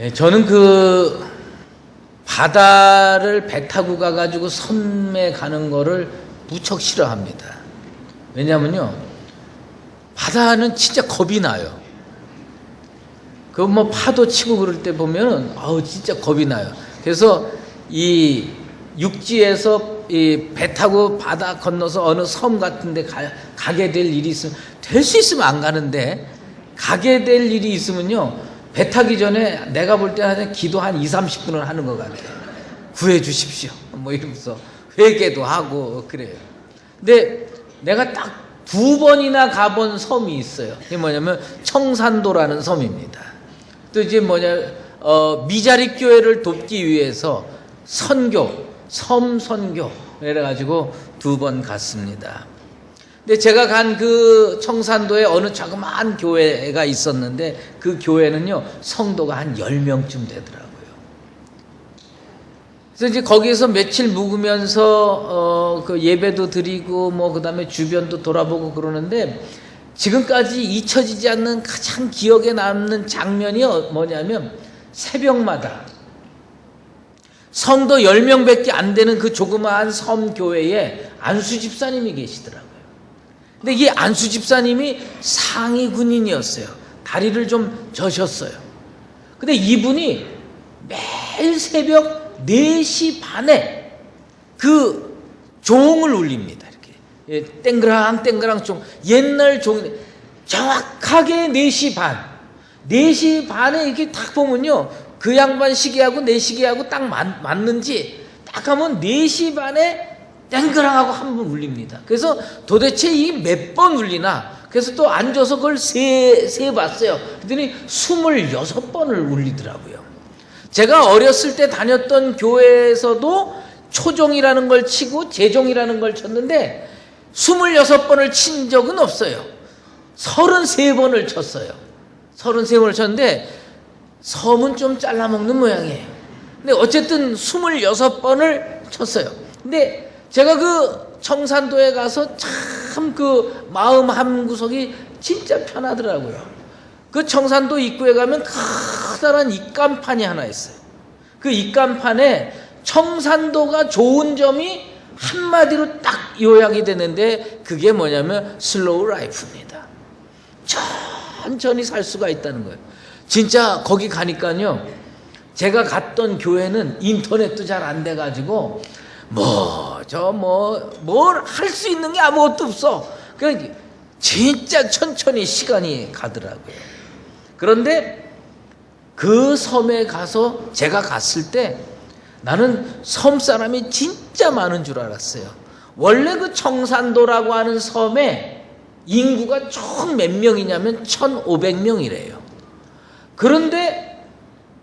저는 그 바다를 배 타고 가가지고 섬에 가는 거를 무척 싫어합니다. 왜냐면요, 바다는 진짜 겁이 나요. 그 뭐 파도 치고 그럴 때 보면은 진짜 겁이 나요. 그래서 이 육지에서 이 배 타고 바다 건너서 어느 섬 같은 데 가게 될 일이 있으면, 될 수 있으면 안 가는데, 가게 될 일이 있으면요, 배 타기 전에 내가 볼 때 한 기도 한 20-30분을 하는 것 같아요. 구해 주십시오 뭐 이러면서 회개도 하고 그래요. 근데 내가 딱 2번이나 가본 섬이 있어요. 이게 뭐냐면 청산도라는 섬입니다. 또 이제 미자립 교회를 돕기 위해서 섬 선교 이래가지고 2번 갔습니다. 근데 제가 간 그 청산도에 어느 자그마한 교회가 있었는데, 그 교회는요, 성도가 한 10명쯤 되더라고요. 그래서 이제 거기에서 며칠 묵으면서 그 예배도 드리고 그 다음에 주변도 돌아보고 그러는데, 지금까지 잊혀지지 않는 가장 기억에 남는 장면이 뭐냐면, 새벽마다 성도 10명밖에 안 되는 그 조그마한 섬 교회에 안수 집사님이 계시더라고요. 근데 이 안수 집사님이 상위 군인이었어요. 다리를 좀 저셨어요. 근데 이분이 매일 새벽 4시 반에 그 종을 울립니다. 이렇게 땡그랑 종, 옛날 종, 정확하게 4시 반. 4시 반에 이렇게 딱 보면요, 그 양반 시계하고 내 시계하고 딱 맞는지 딱 하면 4시 반에 땡그랑하고 한 번 울립니다. 그래서 도대체 이 몇 번 울리나? 그래서 또 앉아서 그걸 세 봤어요. 그랬더니 26번을 울리더라고요. 제가 어렸을 때 다녔던 교회에서도 초종이라는 걸 치고 재종이라는 걸 쳤는데 26번을 친 적은 없어요. 33번을 쳤어요. 33번을 쳤는데 섬은 좀 잘라먹는 모양이에요. 근데 어쨌든 26번을 쳤어요. 근데 제가 그 청산도에 가서 참 그 마음 한구석이 진짜 편하더라고요. 그 청산도 입구에 가면 커다란 입간판이 하나 있어요. 그 입간판에 청산도가 좋은 점이 한마디로 딱 요약이 되는데, 그게 뭐냐면 슬로우 라이프입니다. 천천히 살 수가 있다는 거예요. 진짜 거기 가니까요, 제가 갔던 교회는 인터넷도 잘 안 돼가지고 뭘 할 수 있는 게 아무것도 없어. 그러니까 진짜 천천히 시간이 가더라고요. 그런데 그 섬에 가서 제가 갔을 때 나는 섬 사람이 진짜 많은 줄 알았어요. 원래 그 청산도라고 하는 섬에 인구가 총 몇 명이냐면 1,500명이래요. 그런데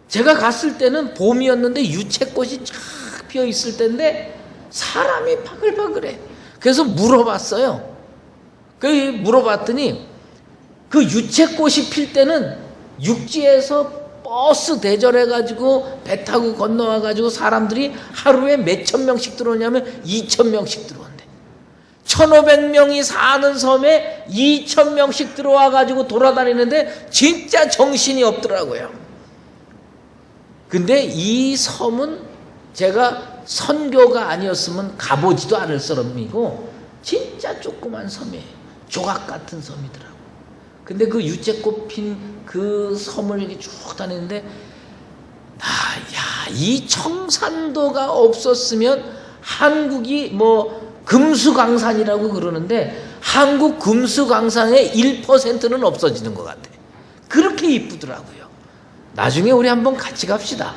제가 갔을 때는 봄이었는데 유채꽃이 쫙 피어 있을 때인데 사람이 바글바글해. 그래서 물어봤어요. 물어봤더니 그 유채꽃이 필 때는 육지에서 버스 대절해가지고 배 타고 건너와가지고 사람들이 하루에 몇천 명씩 들어오냐면 2,000명씩 들어온대. 1,500명이 사는 섬에 2,000명씩 들어와가지고 돌아다니는데 진짜 정신이 없더라고요. 근데 이 섬은 제가 선교가 아니었으면 가보지도 않을 섬이고 진짜 조그만 섬이에요. 조각 같은 섬이더라고요. 근데 그 유채꽃 핀 그 섬을 이렇게 쭉 다니는데, 이 청산도가 없었으면 한국이 금수강산이라고 그러는데 한국 금수강산의 1%는 없어지는 것 같아요. 그렇게 이쁘더라고요. 나중에 우리 한번 같이 갑시다.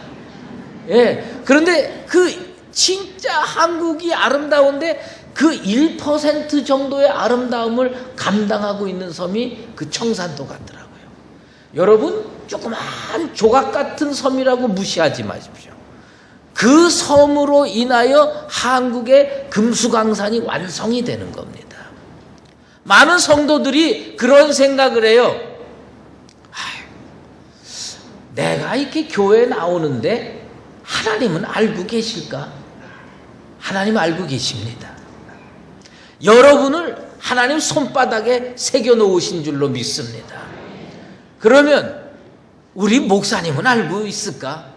예. 그런데 그 진짜 한국이 아름다운데 그 1% 정도의 아름다움을 감당하고 있는 섬이 그 청산도 같더라고요. 여러분, 조그만 조각 같은 섬이라고 무시하지 마십시오. 그 섬으로 인하여 한국의 금수강산이 완성이 되는 겁니다. 많은 성도들이 그런 생각을 해요. 내가 이렇게 교회에 나오는데 하나님은 알고 계실까? 하나님 알고 계십니다. 여러분을 하나님 손바닥에 새겨 놓으신 줄로 믿습니다. 그러면 우리 목사님은 알고 있을까?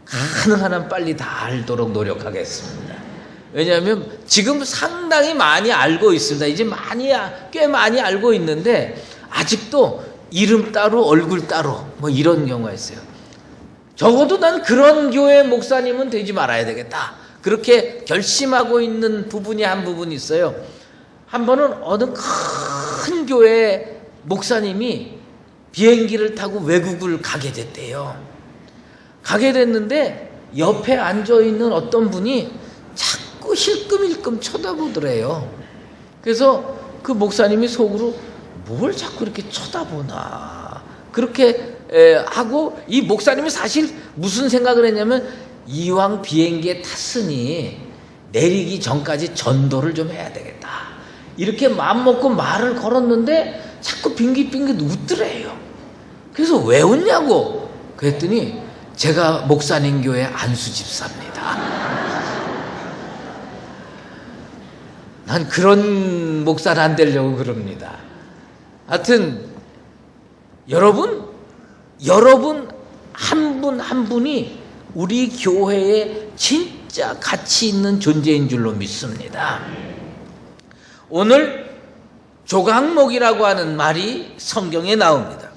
가능한 한 빨리 다 알도록 노력하겠습니다. 왜냐하면 지금 상당히 많이 알고 있습니다. 이제 꽤 많이 알고 있는데 아직도 이름 따로 얼굴 따로 뭐 이런 경우가 있어요. 적어도 난 그런 교회 목사님은 되지 말아야 되겠다. 그렇게 결심하고 있는 부분이 한 부분이 있어요. 한 번은 어느 큰 교회 목사님이 비행기를 타고 외국을 가게 됐대요. 가게 됐는데 옆에 앉아있는 어떤 분이 자꾸 힐끔힐끔 쳐다보더래요. 그래서 그 목사님이 속으로 뭘 자꾸 이렇게 쳐다보나 그렇게 하고, 이 목사님이 사실 무슨 생각을 했냐면 이왕 비행기에 탔으니 내리기 전까지 전도를 좀 해야 되겠다 이렇게 마음먹고 말을 걸었는데 자꾸 빙긋빙긋 웃더래요. 그래서 왜 웃냐고 그랬더니 제가 목사님 교회 안수 집사입니다. 난 그런 목사는 안 되려고 그럽니다. 하여튼 여러분 한 분 한 분이 우리 교회에 진짜 가치 있는 존재인 줄로 믿습니다. 오늘 조각목이라고 하는 말이 성경에 나옵니다.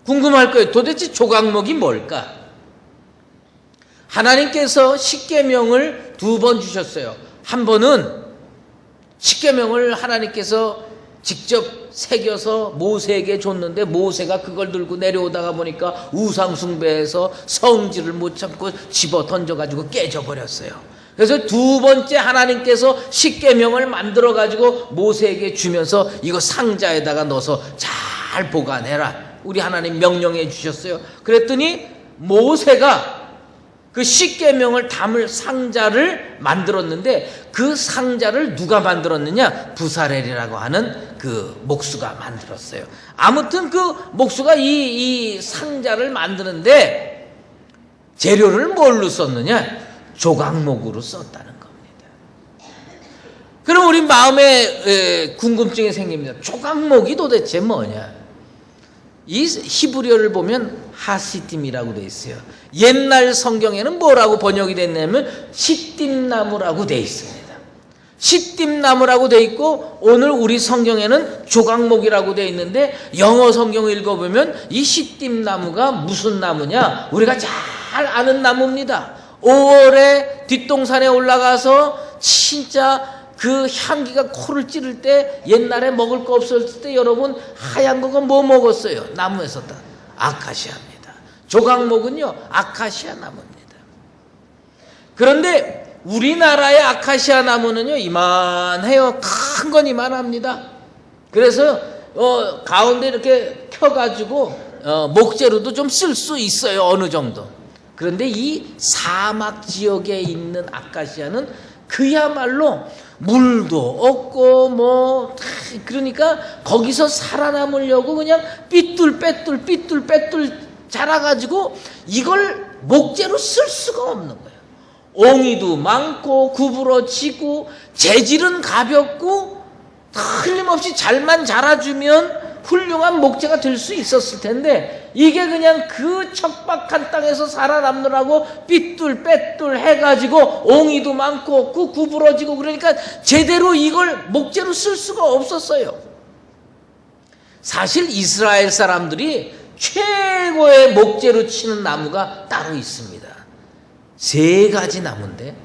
궁금할 거예요. 도대체 조각목이 뭘까? 하나님께서 십계명을 2번 주셨어요. 한 번은 십계명을 하나님께서 직접 새겨서 모세에게 줬는데 모세가 그걸 들고 내려오다가 보니까 우상숭배해서 성질을 못 참고 집어 던져가지고 깨져버렸어요. 그래서 2번째 하나님께서 십계명을 만들어가지고 모세에게 주면서 이거 상자에다가 넣어서 잘 보관해라. 우리 하나님 명령해 주셨어요. 그랬더니 모세가 그 십계명을 담을 상자를 만들었는데 그 상자를 누가 만들었느냐? 부사렐이라고 하는 그 목수가 만들었어요. 아무튼 그 목수가 이 상자를 만드는데 재료를 뭘로 썼느냐? 조각목으로 썼다는 겁니다. 그럼 우리 마음에 궁금증이 생깁니다. 조각목이 도대체 뭐냐? 이 히브리어를 보면 하시딤이라고 되어 있어요. 옛날 성경에는 뭐라고 번역이 됐냐면 시딤나무라고 되어 있습니다. 시딤나무라고 되어 있고 오늘 우리 성경에는 조각목이라고 되어 있는데 영어 성경을 읽어보면 이 시딤나무가 무슨 나무냐? 우리가 잘 아는 나무입니다. 5월에 뒷동산에 올라가서 진짜 그 향기가 코를 찌를 때 옛날에 먹을 거 없었을 때 여러분 하얀 거가 뭐 먹었어요? 나무에서 다 아카시아입니다. 조각목은요 아카시아 나무입니다. 그런데 우리나라의 아카시아 나무는요 이만해요. 큰 건 이만합니다. 그래서 가운데 이렇게 켜가지고 목재로도 좀 쓸 수 있어요. 어느 정도. 그런데 이 사막 지역에 있는 아카시아는 그야말로 물도 없고 그러니까 거기서 살아남으려고 그냥 삐뚤빼뚤 자라가지고 이걸 목재로 쓸 수가 없는 거예요. 옹이도 많고 구부러지고 재질은 가볍고 틀림없이 잘만 자라주면 훌륭한 목재가 될 수 있었을 텐데 이게 그냥 그 척박한 땅에서 살아남느라고 삐뚤빼뚤 해가지고 옹이도 많고 없고 구부러지고 그러니까 제대로 이걸 목재로 쓸 수가 없었어요. 사실 이스라엘 사람들이 최고의 목재로 치는 나무가 따로 있습니다. 3가지 나무인데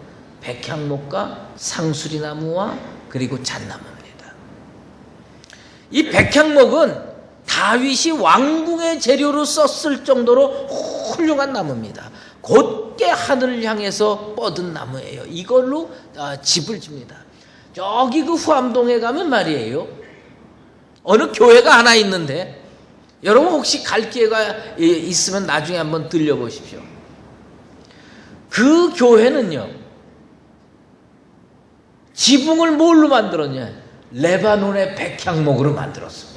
백향목과 상수리나무와 그리고 잣나무입니다. 이 백향목은 다윗이 왕궁의 재료로 썼을 정도로 훌륭한 나무입니다. 곧게 하늘을 향해서 뻗은 나무예요. 이걸로 집을 집니다. 저기 그 후암동에 가면 말이에요. 어느 교회가 하나 있는데 여러분 혹시 갈 기회가 있으면 나중에 한번 들려보십시오. 그 교회는요. 지붕을 뭘로 만들었냐? 레바논의 백향목으로 만들었습니다.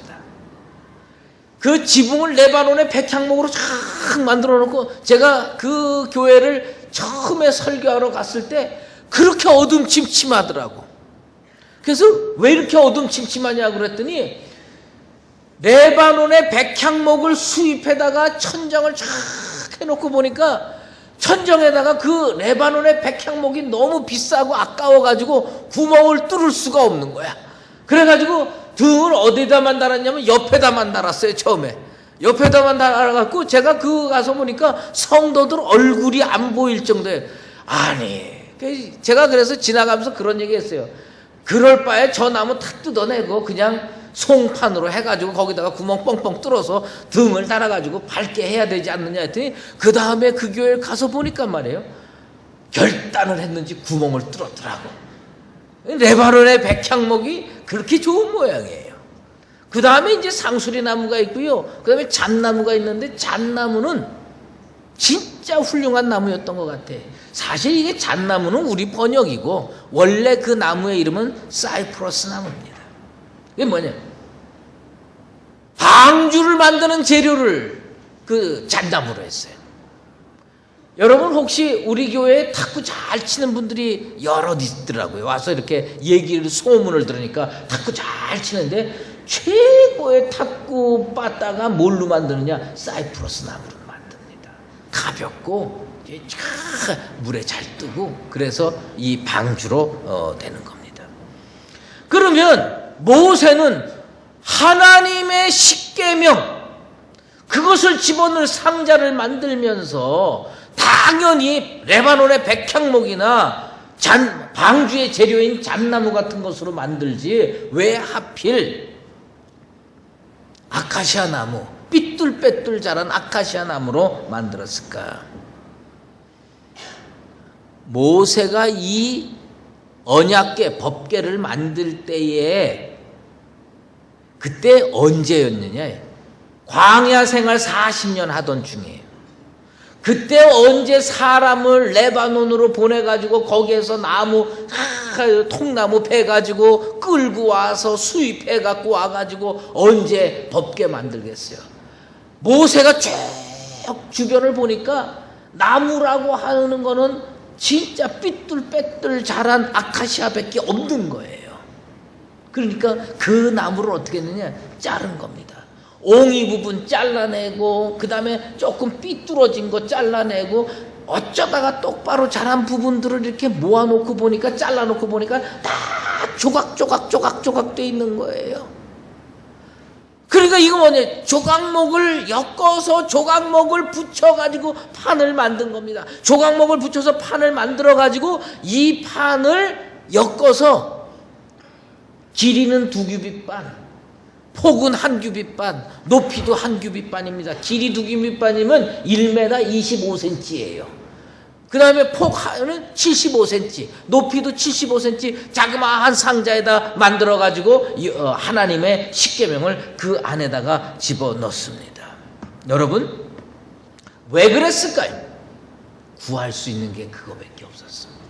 그 지붕을 레바논의 백향목으로 쫙 만들어 놓고 제가 그 교회를 처음에 설교하러 갔을 때 그렇게 어둠침침하더라고. 그래서 왜 이렇게 어둠침침하냐고 그랬더니 레바논의 백향목을 수입해다가 천정을 쫙 해놓고 보니까 천정에다가 그 레바논의 백향목이 너무 비싸고 아까워가지고 구멍을 뚫을 수가 없는 거야. 그래가지고 등을 어디다만 달았냐면 옆에다만 달았어요. 처음에 옆에다만 달아갖고 제가 그 가서 보니까 성도들 얼굴이 안 보일 정도에, 아니 제가 그래서 지나가면서 그런 얘기 했어요. 그럴 바에 저 나무 탁 뜯어내고 그냥 송판으로 해가지고 거기다가 구멍 뻥뻥 뚫어서 등을 달아가지고 밝게 해야 되지 않느냐 했더니 그 다음에 그 교회를 가서 보니까 말이에요, 결단을 했는지 구멍을 뚫었더라고. 레바논의 백향목이 그렇게 좋은 모양이에요. 그 다음에 이제 상수리 나무가 있고요. 그 다음에 잣나무가 있는데 잣나무는 진짜 훌륭한 나무였던 것 같아. 사실 이게 잣나무는 우리 번역이고 원래 그 나무의 이름은 사이프러스 나무입니다. 이게 뭐냐? 방주를 만드는 재료를 그 잣나무로 했어요. 여러분 혹시 우리 교회에 탁구 잘 치는 분들이 여럿 있더라고요. 와서 이렇게 얘기를 소문을 들으니까 탁구 잘 치는데 최고의 탁구 빠따가 뭘로 만드느냐? 사이프러스 나무로 만듭니다. 가볍고 물에 잘 뜨고 그래서 이 방주로 되는 겁니다. 그러면 모세는 하나님의 십계명 그것을 집어넣을 상자를 만들면서 당연히 레바논의 백향목이나 방주의 재료인 잣나무 같은 것으로 만들지 왜 하필 아카시아 나무, 삐뚤빼뚤 자란 아카시아 나무로 만들었을까? 모세가 이 언약궤, 법궤를 만들 때에 그때 언제였느냐? 광야 생활 40년 하던 중이에요. 그때 언제 사람을 레바논으로 보내가지고 거기에서 나무, 통나무 패가지고 끌고 와서 수입해갖고 와가지고 언제 법궤 만들겠어요? 모세가 쭉 주변을 보니까 나무라고 하는 거는 진짜 삐뚤빼뚤 자란 아카시아밖에 없는 거예요. 그러니까 그 나무를 어떻게 했느냐? 자른 겁니다. 옹이 부분 잘라내고 그 다음에 조금 삐뚤어진 거 잘라내고 어쩌다가 똑바로 자란 부분들을 이렇게 모아놓고 보니까 잘라놓고 보니까 다 조각 돼 있는 거예요. 그러니까 이거 뭐냐? 조각목을 엮어서 조각목을 붙여가지고 판을 만든 겁니다. 조각목을 붙여서 판을 만들어가지고 이 판을 엮어서 길이는 2규빗 반, 폭은 1규빗 반, 높이도 1규빗 반입니다. 길이 2규빗 반이면 1m 25cm예요. 그 다음에 폭은 75cm, 높이도 75cm 자그마한 상자에다 만들어가지고 하나님의 십계명을 그 안에다가 집어넣습니다. 여러분 왜 그랬을까요? 구할 수 있는 게 그거밖에 없었습니다.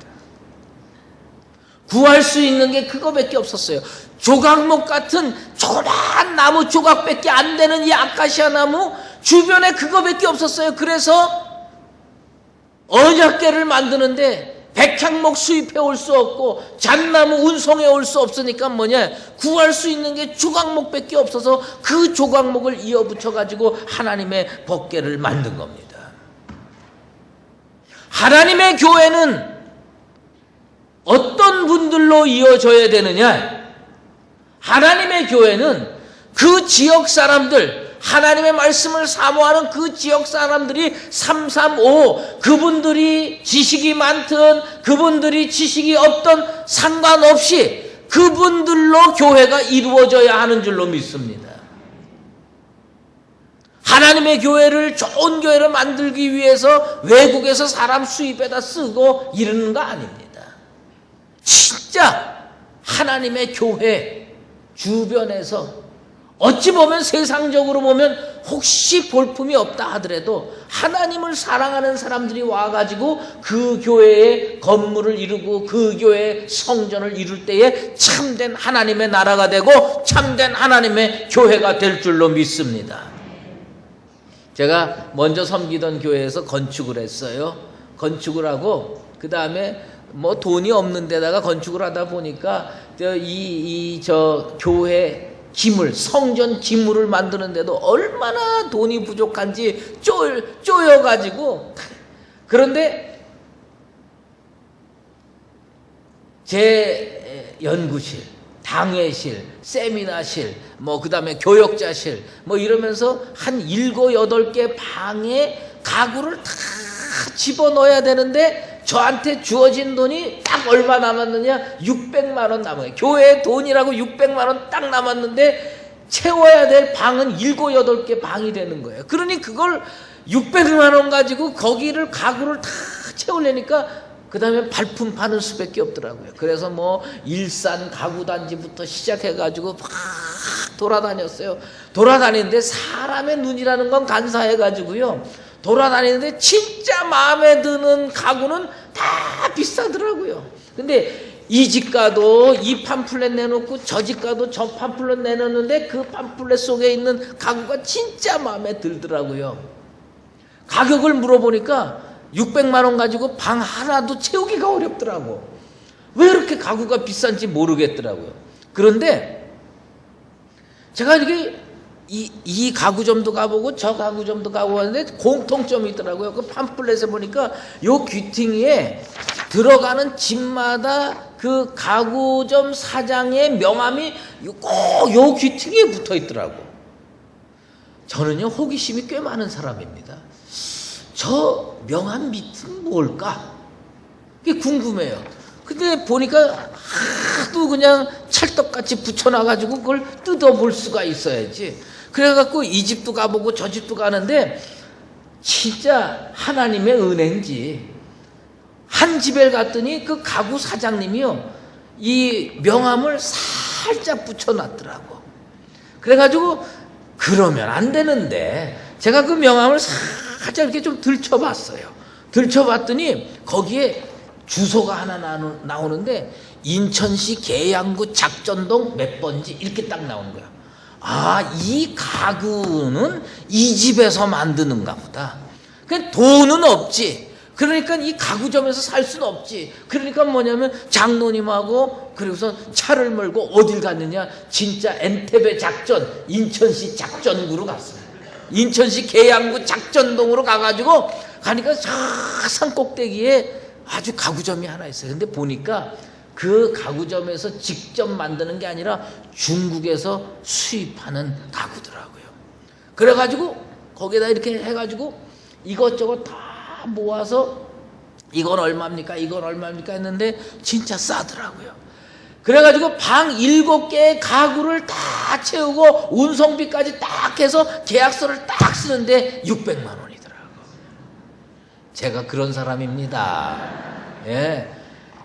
구할 수 있는 게 그거밖에 없었어요. 조각목 같은 조그만 나무 조각밖에 안 되는 이 아카시아 나무 주변에 그거밖에 없었어요. 그래서 언약궤를 만드는데 백향목 수입해 올 수 없고 잣나무 운송해 올 수 없으니까 뭐냐? 구할 수 있는 게 조각목밖에 없어서 그 조각목을 이어붙여 가지고 하나님의 법궤를 만든 겁니다. 하나님의 교회는 어떤 분들로 이어져야 되느냐? 하나님의 교회는 그 지역 사람들, 하나님의 말씀을 사모하는 그 지역 사람들이 335 그분들이 지식이 많든 그분들이 지식이 없든 상관없이 그분들로 교회가 이루어져야 하는 줄로 믿습니다. 하나님의 교회를 좋은 교회로 만들기 위해서 외국에서 사람 수입해다 쓰고 이러는 거 아닙니다. 진짜 하나님의 교회 주변에서 어찌 보면 세상적으로 보면 혹시 볼품이 없다 하더라도 하나님을 사랑하는 사람들이 와가지고 그 교회의 건물을 이루고 그 교회의 성전을 이룰 때에 참된 하나님의 나라가 되고 참된 하나님의 교회가 될 줄로 믿습니다. 제가 먼저 섬기던 교회에서 건축을 했어요. 건축을 하고 그 다음에 돈이 없는 데다가 건축을 하다 보니까 저 교회 기물, 성전 기물을 만드는데도 얼마나 돈이 부족한지 쪼여가지고. 그런데 제 연구실, 당회실, 세미나실, 그 다음에 교역자실, 이러면서 한 7, 8개 방에 가구를 다 집어넣어야 되는데 저한테 주어진 돈이 딱 얼마 남았느냐? 600만 원 남은 거예요. 교회 돈이라고 600만 원 딱 남았는데 채워야 될 방은 7, 8개 방이 되는 거예요. 그러니 그걸 600만 원 가지고 거기를 가구를 다 채우려니까 그 다음에 발품 파는 수밖에 없더라고요. 그래서 일산 가구단지부터 시작해가지고 막 돌아다녔어요. 돌아다니는데 사람의 눈이라는 건 간사해가지고요. 돌아다니는데 진짜 마음에 드는 가구는 다 비싸더라고요. 근데 이 집 가도 이 팜플렛 내놓고 저 집 가도 저 팜플렛 내놓는데 그 팜플렛 속에 있는 가구가 진짜 마음에 들더라고요. 가격을 물어보니까 600만 원 가지고 방 하나도 채우기가 어렵더라고. 왜 이렇게 가구가 비싼지 모르겠더라고요. 그런데 제가 이렇게 이 가구점도 가보고 저 가구점도 가보고 하는데 공통점이 있더라고요. 그 팜플렛에 보니까 요 귀퉁이에 들어가는 집마다 그 가구점 사장의 명함이 꼭 요 귀퉁이에 붙어 있더라고. 저는요, 호기심이 꽤 많은 사람입니다. 저 명함 밑은 뭘까? 그게 궁금해요. 근데 보니까 하도 그냥 찰떡같이 붙여놔가지고 그걸 뜯어볼 수가 있어야지. 그래갖고 이 집도 가보고 저 집도 가는데 진짜 하나님의 은혜인지 한 집에 갔더니 그 가구 사장님이요, 이 명함을 살짝 붙여놨더라고. 그래가지고 그러면 안 되는데 제가 그 명함을 살짝 이렇게 좀 들춰봤어요. 들춰봤더니 거기에 주소가 하나 나오는데 인천시 계양구 작전동 몇 번지 이렇게 딱 나오는 거야. 이 가구는 이 집에서 만드는가 보다. 그냥 돈은 없지. 그러니까 이 가구점에서 살 수는 없지. 그러니까 뭐냐면 장로님하고 그리고서 차를 몰고 어딜 갔느냐? 진짜 엔테베 작전, 인천시 작전구로 갔어요. 인천시 계양구 작전동으로 가가지고 가니까 저 산 꼭대기에 아주 가구점이 하나 있어요. 근데 보니까 그 가구점에서 직접 만드는 게 아니라 중국에서 수입하는 가구더라고요. 그래가지고 거기다 이렇게 해가지고 이것저것 다 모아서 이건 얼마입니까? 이건 얼마입니까? 했는데 진짜 싸더라고요. 그래가지고 방 7개의 가구를 다 채우고 운송비까지 딱 해서 계약서를 딱 쓰는데 600만 원이더라고요. 제가 그런 사람입니다. 예.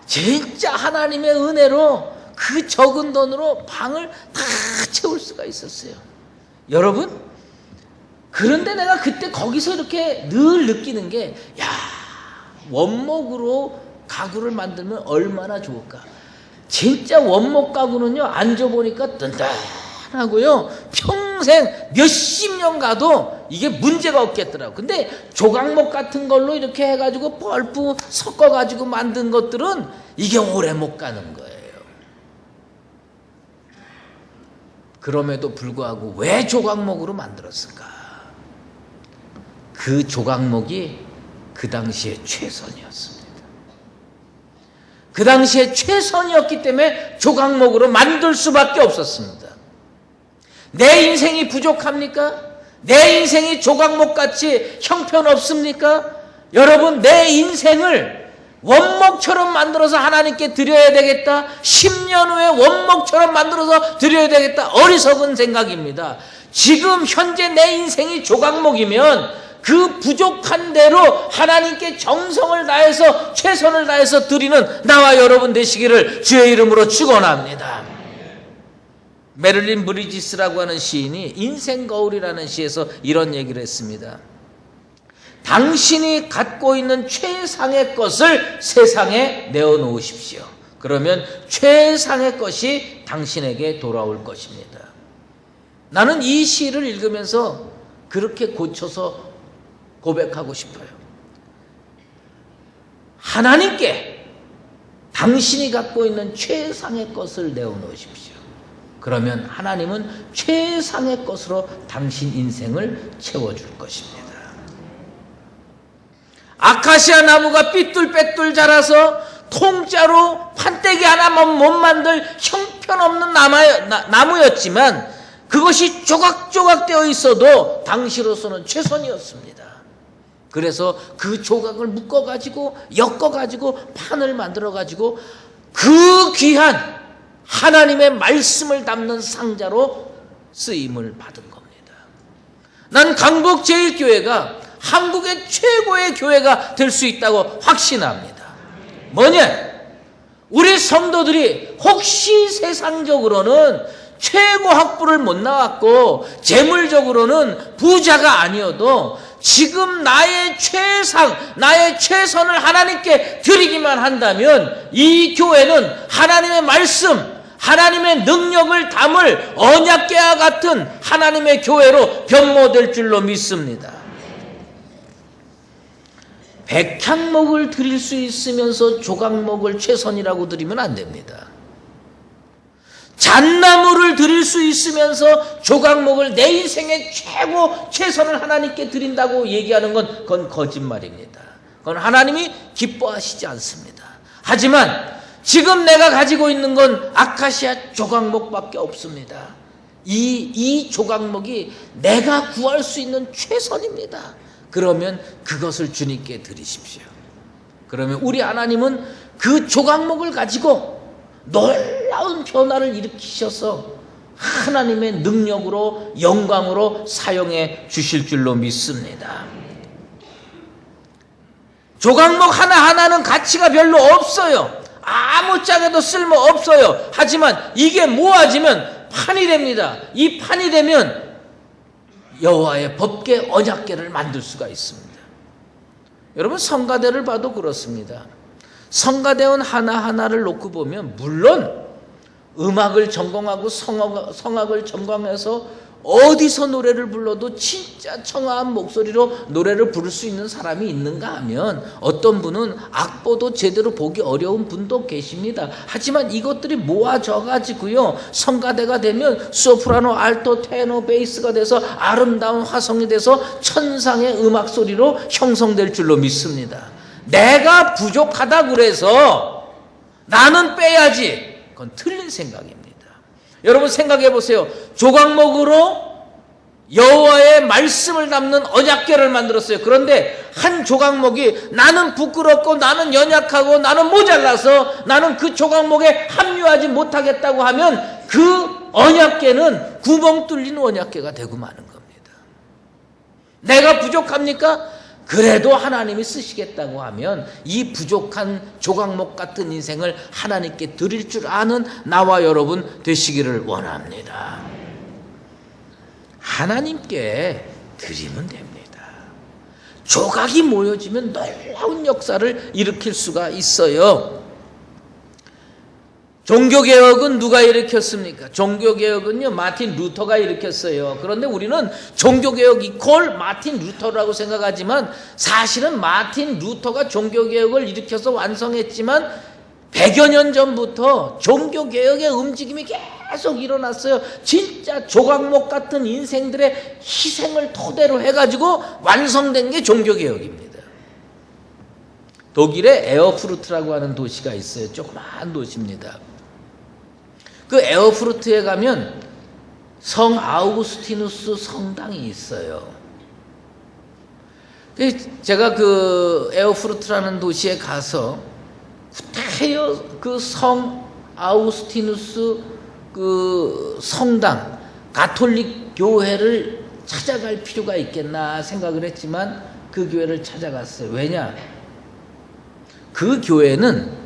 진짜 하나님의 은혜로 그 적은 돈으로 방을 다 채울 수가 있었어요. 여러분, 그런데 내가 그때 거기서 이렇게 늘 느끼는 게, 원목으로 가구를 만들면 얼마나 좋을까. 진짜 원목 가구는요, 앉아보니까 든든하고요, 평생 몇십 년 가도 이게 문제가 없겠더라고. 근데 조각목 같은 걸로 이렇게 해가지고 펄프 섞어가지고 만든 것들은 이게 오래 못 가는 거예요. 그럼에도 불구하고 왜 조각목으로 만들었을까? 그 조각목이 그 당시에 최선이었습니다. 그 당시에 최선이었기 때문에 조각목으로 만들 수밖에 없었습니다. 내 인생이 부족합니까? 내 인생이 조각목같이 형편없습니까? 여러분, 내 인생을 원목처럼 만들어서 하나님께 드려야 되겠다. 10년 후에 원목처럼 만들어서 드려야 되겠다. 어리석은 생각입니다. 지금 현재 내 인생이 조각목이면 그 부족한 대로 하나님께 정성을 다해서 최선을 다해서 드리는 나와 여러분 되시기를 주의 이름으로 축원합니다. 메릴린 브리지스라고 하는 시인이 인생 거울이라는 시에서 이런 얘기를 했습니다. 당신이 갖고 있는 최상의 것을 세상에 내어놓으십시오. 그러면 최상의 것이 당신에게 돌아올 것입니다. 나는 이 시를 읽으면서 그렇게 고쳐서 고백하고 싶어요. 하나님께 당신이 갖고 있는 최상의 것을 내어놓으십시오. 그러면 하나님은 최상의 것으로 당신 인생을 채워줄 것입니다. 아카시아 나무가 삐뚤빼뚤 자라서 통짜로 판때기 하나만 못 만들 형편없는 나무였지만 그것이 조각조각 되어 있어도 당시로서는 최선이었습니다. 그래서 그 조각을 묶어가지고 엮어가지고 판을 만들어가지고 그 귀한 하나님의 말씀을 담는 상자로 쓰임을 받은 겁니다. 난 강북제일교회가 한국의 최고의 교회가 될 수 있다고 확신합니다. 뭐냐? 우리 성도들이 혹시 세상적으로는 최고 학부를 못 나왔고 재물적으로는 부자가 아니어도 지금 나의 최상, 나의 최선을 하나님께 드리기만 한다면 이 교회는 하나님의 말씀, 하나님의 능력을 담을 언약궤와 같은 하나님의 교회로 변모될 줄로 믿습니다. 백향목을 드릴 수 있으면서 조각목을 최선이라고 드리면 안 됩니다. 잣나무를 드릴 수 있으면서 조각목을 내 인생의 최선을 하나님께 드린다고 얘기하는 건 그건 거짓말입니다. 그건 하나님이 기뻐하시지 않습니다. 하지만 지금 내가 가지고 있는 건 아카시아 조각목밖에 없습니다. 이 조각목이 내가 구할 수 있는 최선입니다. 그러면 그것을 주님께 드리십시오. 그러면 우리 하나님은 그 조각목을 가지고 놀라운 변화를 일으키셔서 하나님의 능력으로 영광으로 사용해 주실 줄로 믿습니다. 조각목 하나하나는 가치가 별로 없어요. 아무짝에도 쓸모 없어요. 하지만 이게 모아지면 판이 됩니다. 이 판이 되면 여호와의 법궤 언약궤를 만들 수가 있습니다. 여러분 성가대를 봐도 그렇습니다. 성가대원 하나하나를 놓고 보면 물론 음악을 전공하고 성악을 전공해서 어디서 노래를 불러도 진짜 청아한 목소리로 노래를 부를 수 있는 사람이 있는가 하면 어떤 분은 악보도 제대로 보기 어려운 분도 계십니다. 하지만 이것들이 모아져 가지고요 성가대가 되면 소프라노, 알토, 테너, 베이스가 돼서 아름다운 화성이 돼서 천상의 음악 소리로 형성될 줄로 믿습니다. 내가 부족하다 그래서 나는 빼야지, 그건 틀린 생각입니다. 여러분 생각해 보세요. 조각목으로 여호와의 말씀을 담는 언약궤를 만들었어요. 그런데 한 조각목이 나는 부끄럽고 나는 연약하고 나는 모자라서 나는 그 조각목에 합류하지 못하겠다고 하면 그 언약궤는 구멍 뚫린 언약궤가 되고 마는 겁니다. 내가 부족합니까? 그래도 하나님이 쓰시겠다고 하면 이 부족한 조각목 같은 인생을 하나님께 드릴 줄 아는 나와 여러분 되시기를 원합니다. 하나님께 드리면 됩니다. 조각이 모여지면 놀라운 역사를 일으킬 수가 있어요. 종교개혁은 누가 일으켰습니까? 종교개혁은요 마틴 루터가 일으켰어요. 그런데 우리는 종교개혁 이퀄 마틴 루터라고 생각하지만 사실은 마틴 루터가 종교개혁을 일으켜서 완성했지만 100여 년 전부터 종교개혁의 움직임이 계속 일어났어요. 진짜 조각목 같은 인생들의 희생을 토대로 해가지고 완성된 게 종교개혁입니다. 독일에 에어프루트라고 하는 도시가 있어요. 조그마한 도시입니다. 그 에어프루트에 가면 성 아우구스티누스 성당이 있어요. 제가 그 에어프루트라는 도시에 가서 구태여 그 성 아우구스티누스 그 성당 가톨릭 교회를 찾아갈 필요가 있겠나 생각을 했지만 그 교회를 찾아갔어요. 왜냐? 그 교회는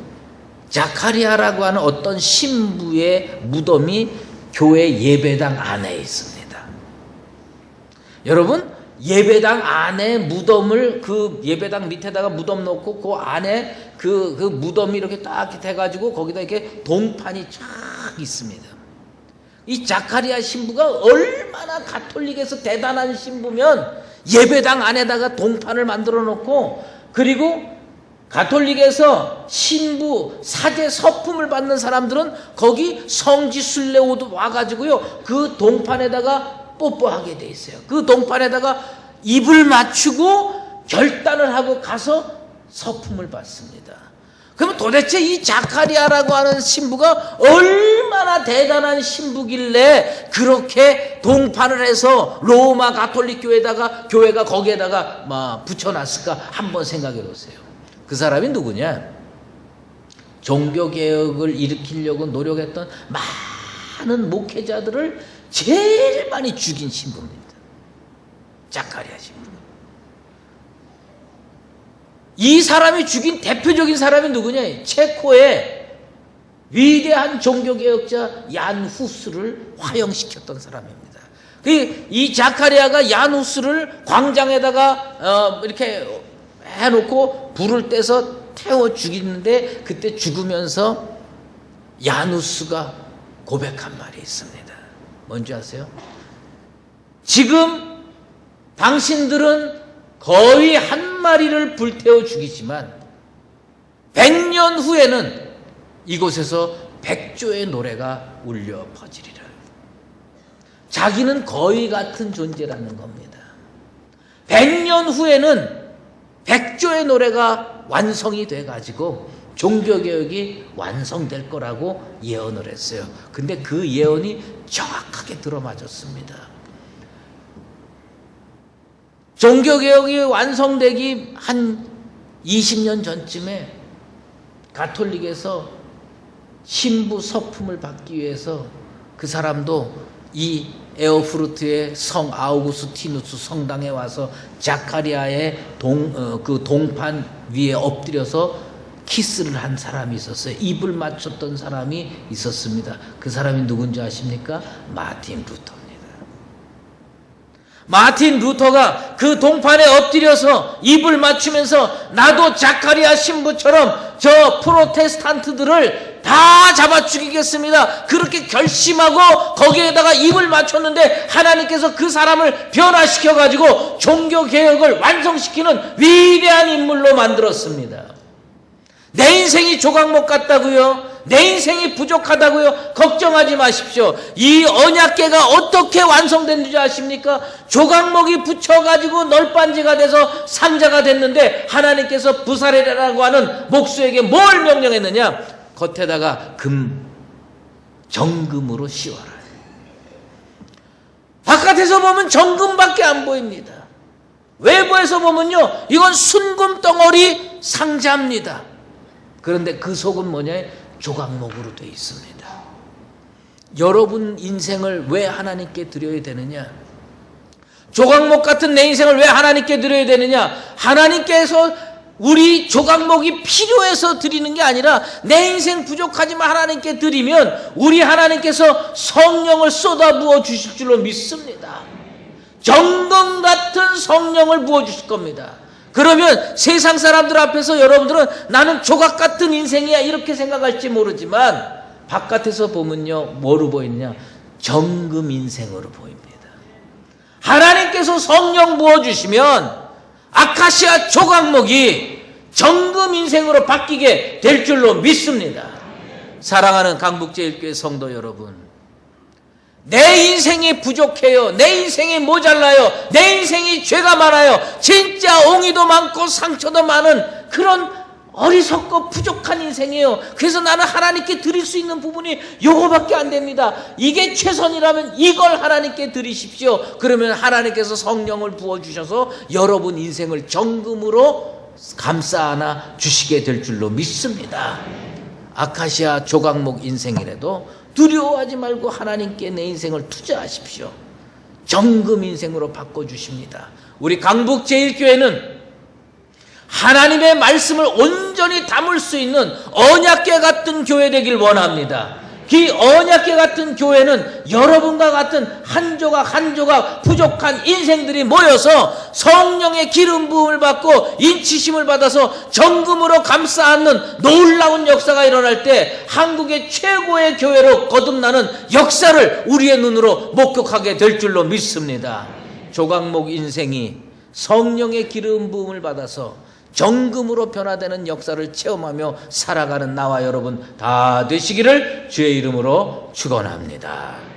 자카리아라고 하는 어떤 신부의 무덤이 교회 예배당 안에 있습니다. 여러분 예배당 안에 무덤을 그 예배당 밑에다가 무덤 놓고 그 안에 그 무덤이 이렇게 딱 돼가지고 거기다 이렇게 동판이 쫙 있습니다. 이 자카리아 신부가 얼마나 가톨릭에서 대단한 신부면 예배당 안에다가 동판을 만들어 놓고 그리고 가톨릭에서 신부, 사제 서품을 받는 사람들은 거기 성지 순례오도 와가지고요, 그 동판에다가 뽀뽀하게 돼 있어요. 그 동판에다가 입을 맞추고 결단을 하고 가서 서품을 받습니다. 그러면 도대체 이 자카리아라고 하는 신부가 얼마나 대단한 신부길래 그렇게 동판을 해서 로마 가톨릭 교회가 거기에다가 막 붙여놨을까? 한번 생각해 보세요. 그 사람이 누구냐? 종교개혁을 일으키려고 노력했던 많은 목회자들을 제일 많이 죽인 신부입니다. 자카리아 신부. 이 사람이 죽인 대표적인 사람이 누구냐? 체코의 위대한 종교개혁자 얀 후스를 화형시켰던 사람입니다. 이 자카리아가 얀 후스를 광장에다가 이렇게 해놓고 불을 떼서 태워 죽이는데, 그때 죽으면서 얀 후스가 고백한 말이 있습니다. 뭔지 아세요? 지금 당신들은 거의 한 마리를 불태워 죽이지만 100년 후에는 이곳에서 백조의 노래가 울려 퍼지리라. 자기는 거의 같은 존재라는 겁니다. 100년 후에는 백조의 노래가 완성이 돼가지고 종교개혁이 완성될 거라고 예언을 했어요. 근데 그 예언이 정확하게 들어맞았습니다. 종교개혁이 완성되기 한 20년 전쯤에 가톨릭에서 신부 서품을 받기 위해서 그 사람도 이 에어프루트의 성 아우구스티누스 성당에 와서 자카리아의 그 동판 위에 엎드려서 키스를 한 사람이 있었어요. 입을 맞췄던 사람이 있었습니다. 그 사람이 누군지 아십니까? 마틴 루터입니다. 마틴 루터가 그 동판에 엎드려서 입을 맞추면서 나도 자카리아 신부처럼 저 프로테스탄트들을 다 잡아 죽이겠습니다, 그렇게 결심하고 거기에다가 입을 맞췄는데 하나님께서 그 사람을 변화시켜가지고 종교개혁을 완성시키는 위대한 인물로 만들었습니다. 내 인생이 조각목 같다고요? 내 인생이 부족하다고요? 걱정하지 마십시오. 이 언약궤가 어떻게 완성됐는지 아십니까? 조각목이 붙여가지고 널빤지가 돼서 상자가 됐는데 하나님께서 부사레라고 하는 목수에게 뭘 명령했느냐? 겉에다가 정금으로 씌워라. 바깥에서 보면 정금밖에 안 보입니다. 외부에서 보면요, 이건 순금 덩어리 상자입니다. 그런데 그 속은 뭐냐? 조각목으로 되어 있습니다. 여러분 인생을 왜 하나님께 드려야 되느냐? 조각목 같은 내 인생을 왜 하나님께 드려야 되느냐? 하나님께서 우리 조각목이 필요해서 드리는 게 아니라 내 인생 부족하지만 하나님께 드리면 우리 하나님께서 성령을 쏟아부어 주실 줄로 믿습니다. 정금 같은 성령을 부어 주실 겁니다. 그러면 세상 사람들 앞에서 여러분들은 나는 조각 같은 인생이야 이렇게 생각할지 모르지만 바깥에서 보면요, 뭐로 보이느냐? 정금 인생으로 보입니다. 하나님께서 성령 부어주시면 아카시아 조각목이 정금 인생으로 바뀌게 될 줄로 믿습니다. 사랑하는 강북제일교회 성도 여러분, 내 인생이 부족해요. 내 인생이 모자라요. 내 인생이 죄가 많아요. 진짜 옹이도 많고 상처도 많은 그런 어리석고 부족한 인생이에요. 그래서 나는 하나님께 드릴 수 있는 부분이 요거밖에 안 됩니다. 이게 최선이라면 이걸 하나님께 드리십시오. 그러면 하나님께서 성령을 부어주셔서 여러분 인생을 정금으로 감싸 안아 주시게 될 줄로 믿습니다. 아카시아 조각목 인생이라도 두려워하지 말고 하나님께 내 인생을 투자하십시오. 정금 인생으로 바꿔주십니다. 우리 강북제일교회는 하나님의 말씀을 온전히 담을 수 있는 언약궤 같은 교회 되길 원합니다. 그 언약궤 같은 교회는 여러분과 같은 한 조각 한 조각 부족한 인생들이 모여서 성령의 기름 부음을 받고 인치심을 받아서 정금으로 감싸 안는 놀라운 역사가 일어날 때 한국의 최고의 교회로 거듭나는 역사를 우리의 눈으로 목격하게 될 줄로 믿습니다. 조각목 인생이 성령의 기름 부음을 받아서 정금으로 변화되는 역사를 체험하며 살아가는 나와 여러분 다 되시기를 주의 이름으로 축원합니다.